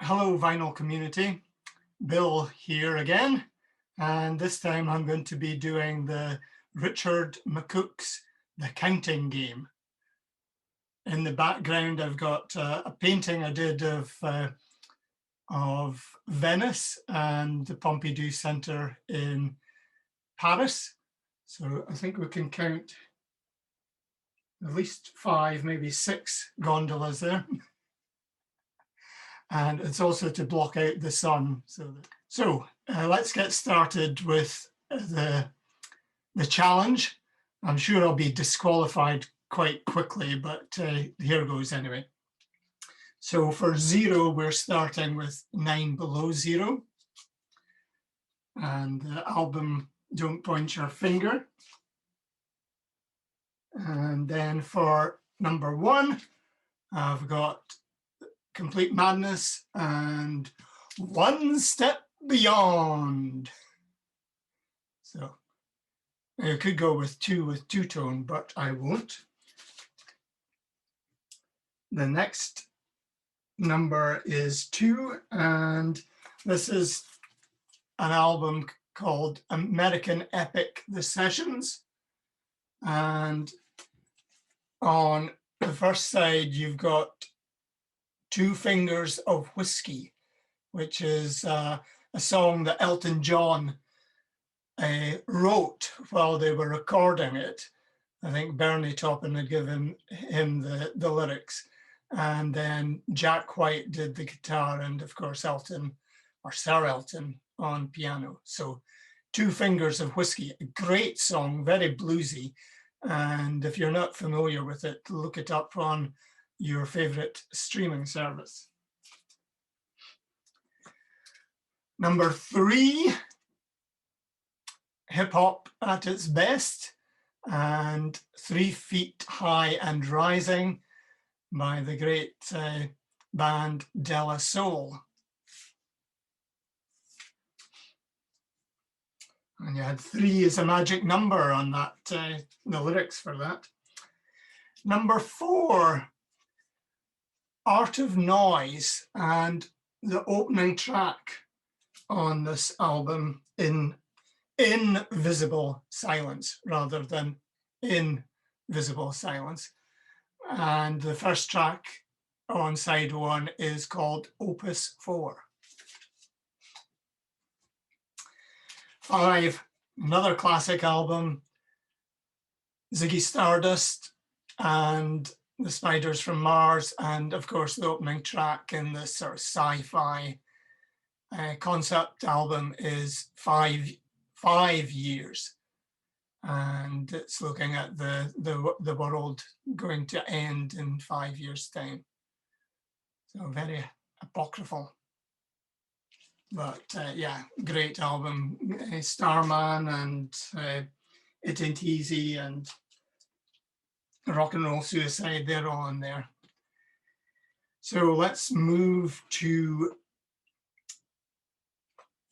Hello, Vinyl Community. Bill here again, and this time I'm going to be doing the Richard McCook's The Counting Game. In the background, I've got a painting I did of Venice and the Pompidou Centre in Paris. So I think we can count at least 5, maybe 6 gondolas there. And it's also to block out the sun. So let's get started with the challenge. I'm sure I'll be disqualified quite quickly, but here goes anyway. So for 0, we're starting with 9 below 0. And the album, don't point your finger. And then for number 1, I've got Complete Madness and One Step Beyond. So I could go with 2 with two-tone, but I won't. The next number is 2, and this is an album called American Epic: The Sessions. And on the first side, you've got Two Fingers of Whiskey, which is a song that Elton John wrote while they were recording it. I think Bernie Taupin had given him the lyrics, and then Jack White did the guitar, and of course Elton, or Sir Elton, on piano. So Two Fingers of Whiskey, a great song, very bluesy, and if you're not familiar with it, look it up on your favorite streaming service. Number 3, hip hop at its best, and 3 Feet High and Rising by the great band De La Soul. And you had 3 as a magic number on that, the lyrics for that. Number 4, Art of Noise, and the opening track on this album, Invisible Silence rather than Invisible Silence. And the first track on side 1 is called Opus 4. 5, another classic album, Ziggy Stardust and The Spiders from Mars, and of course the opening track in this sort of sci-fi concept album is 5 years, and it's looking at the world going to end in 5 years' time. So very apocryphal, but yeah, great album. Starman and It Ain't Easy and Rock and Roll Suicide, they're all in there. So let's move to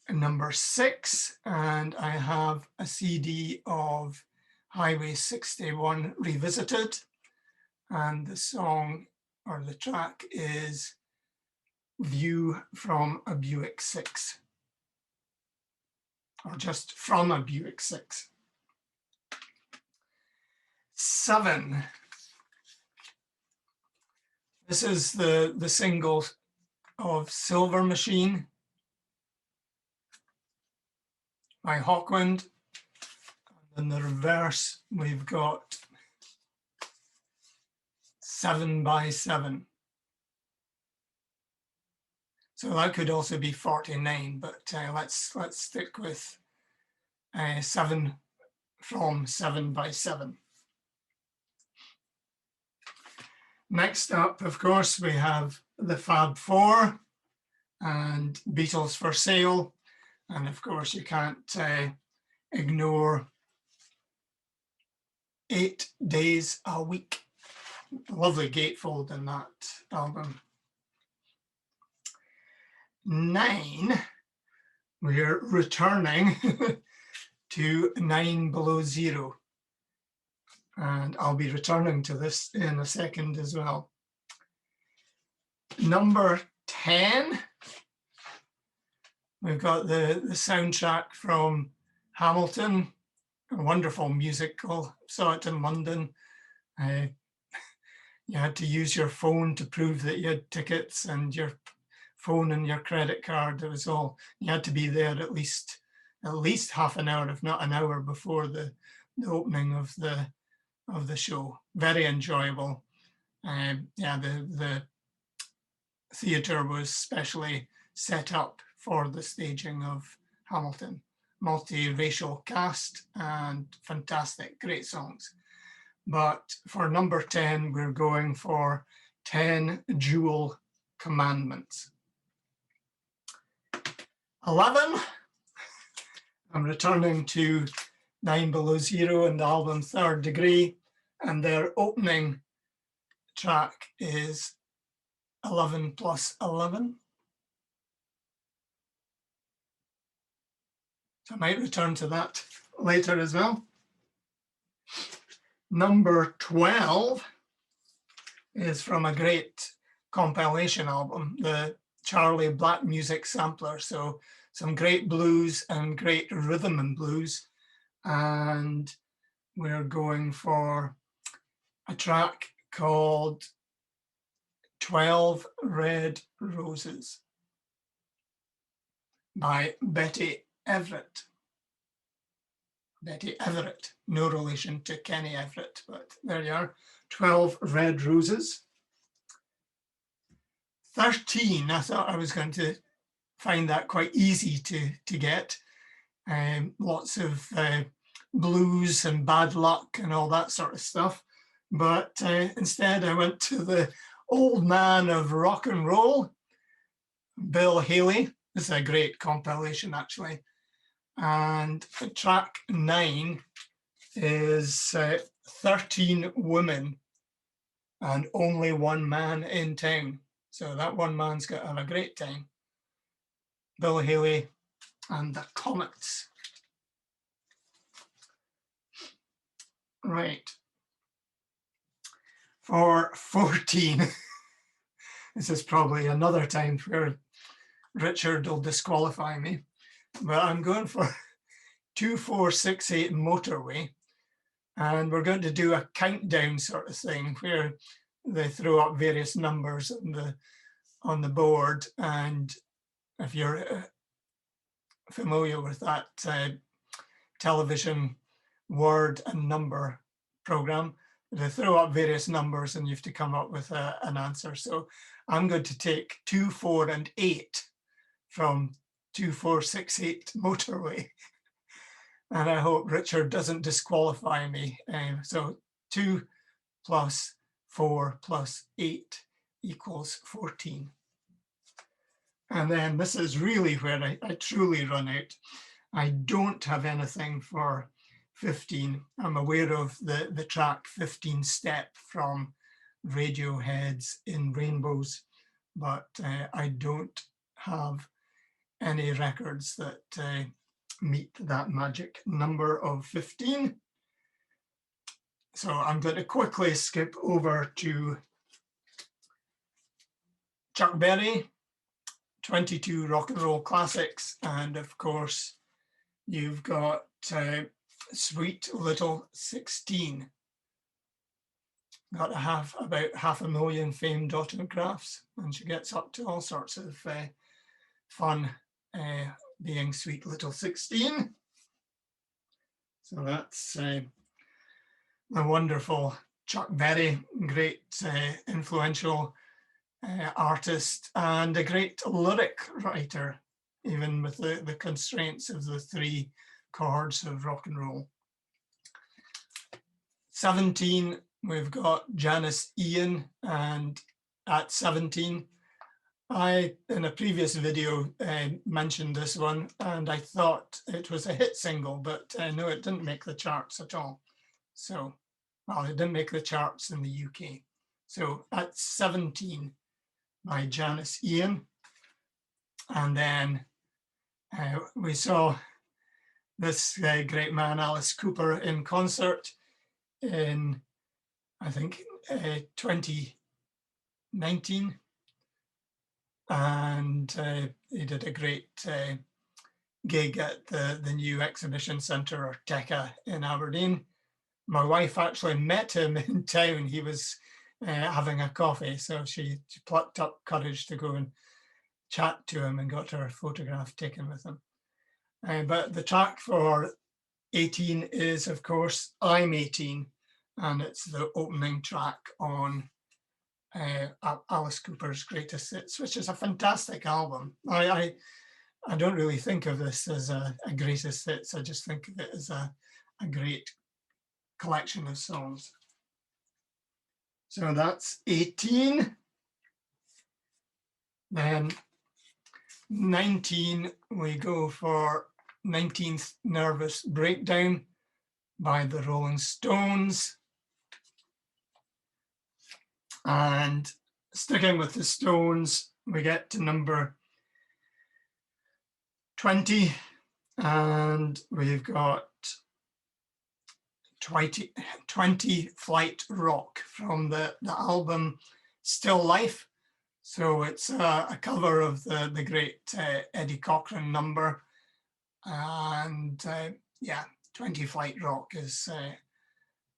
number 6, and I have a CD of Highway 61 Revisited, and the song or the track is View from a Buick 6, or just From a Buick 6. 7. This is the single of Silver Machine by Hawkwind. And in the reverse, we've got 7 by 7. So that could also be 49, but let's stick with 7 from 7 by 7. Next up, of course, we have the Fab Four and Beatles for Sale. And of course, you can't ignore 8 Days a Week. Lovely gatefold in that album. 9, we're returning to 9 Below Zero. And I'll be returning to this in a second as well. Number 10 We've got the soundtrack from Hamilton, a wonderful musical. Saw it in London. You had to use your phone to prove that you had tickets, and your phone and your credit card. It was all, you had to be there at least half an hour, if not an hour, before the opening of the show. Very enjoyable. Yeah, the theatre was specially set up for the staging of Hamilton. Multiracial cast and fantastic, great songs. But for number 10, we're going for 10 Jewel Commandments. 11, I'm returning to 9 Below Zero and the album Third Degree, and their opening track is 11 plus 11. So I might return to that later as well. Number 12 is from a great compilation album, the Charlie Black Music Sampler. So some great blues and great rhythm and blues. And we're going for a track called 12 Red Roses by Betty Everett. Betty Everett, no relation to Kenny Everett, but there you are, 12 Red Roses. 13, I thought I was going to find that quite easy to get. Lots of blues and bad luck and all that sort of stuff. But instead I went to the old man of rock and roll, Bill Haley. This is a great compilation, actually. And track 9 is 13 Women and Only One Man in Town. So that one man's got to have a great time. Bill Haley and the Comets. Right. For 14, this is probably another time where Richard will disqualify me, but I'm going for 2468 Motorway, and we're going to do a countdown sort of thing where they throw up various numbers on the board, and if you're familiar with that television word and number program, they throw up various numbers and you have to come up with an answer. So I'm going to take 2, 4, and 8 from 2468 Motorway. And I hope Richard doesn't disqualify me. So 2 plus 4 plus 8 equals 14. And then this is really where I truly run out. I don't have anything for 15. I'm aware of the track 15 Step from Radiohead's In Rainbows, but I don't have any records that meet that magic number of 15. So I'm going to quickly skip over to Chuck Berry, 22 rock and roll classics, and of course you've got Sweet Little 16. Got to have about 500,000 famed autographs, and she gets up to all sorts of fun being Sweet Little 16. So that's the wonderful Chuck Berry, great influential artist and a great lyric writer, even with the constraints of the 3 chords of rock and roll. 17, we've got Janis Ian, and at 17, I, in a previous video, mentioned this one, and I thought it was a hit single, but no, it didn't make the charts at all. So, well, it didn't make the charts in the UK. So at 17 by Janis Ian. And then we saw this great man, Alice Cooper, in concert in, I think, 2019. And he did a great gig at the new exhibition centre, or Teca, in Aberdeen. My wife actually met him in town. He was having a coffee, so she plucked up courage to go and chat to him and got her photograph taken with him. But the track for 18 is, of course, I'm 18, and it's the opening track on Alice Cooper's Greatest Hits, which is a fantastic album. I don't really think of this as a greatest hits. I just think of it as a great collection of songs. So that's 18. Then 19, we go for 19th Nervous Breakdown by the Rolling Stones. And sticking with the Stones, we get to number 20, and we've got 20 Flight Rock from the album Still Life. So it's a cover of the great Eddie Cochran number. And yeah, 20 Flight Rock is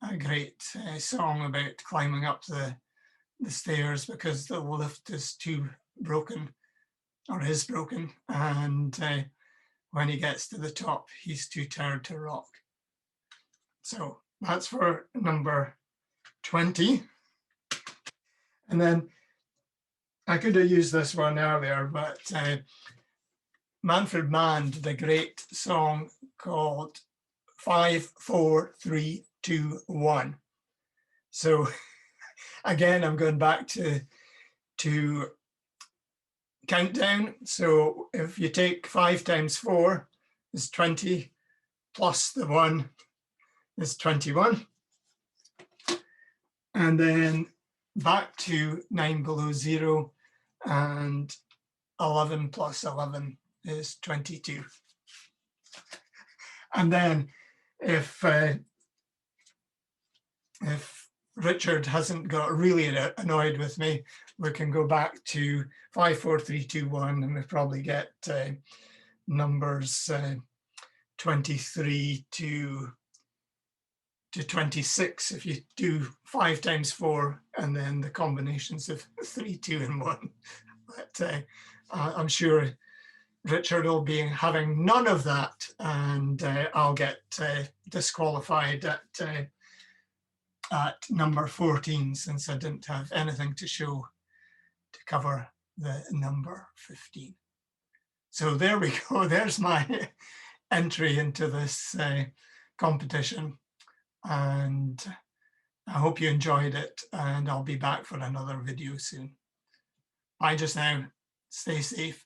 a great song about climbing up the stairs because the lift is too broken, or is broken, and when he gets to the top, he's too tired to rock. So that's for number 20. And then I could have used this one earlier, but Manfred Mann did a great song called 5, 4, 3, 2, 1. So again, I'm going back to countdown. So if you take 5 times 4 is 20, plus the 1 is 21. And then back to 9 below 0, and 11 plus 11 is 22. And then if Richard hasn't got really annoyed with me, we can go back to 5, 4, 3, 2, 1, and we probably get numbers 23 to 26 if you do 5 times 4 and then the combinations of 3, 2, and 1. But I'm sure Richard will be having none of that, and I'll get disqualified at number 14 since I didn't have anything to show to cover the number 15. So there we go. There's my entry into this competition, and I hope you enjoyed it, and I'll be back for another video soon. Bye just now. Stay safe.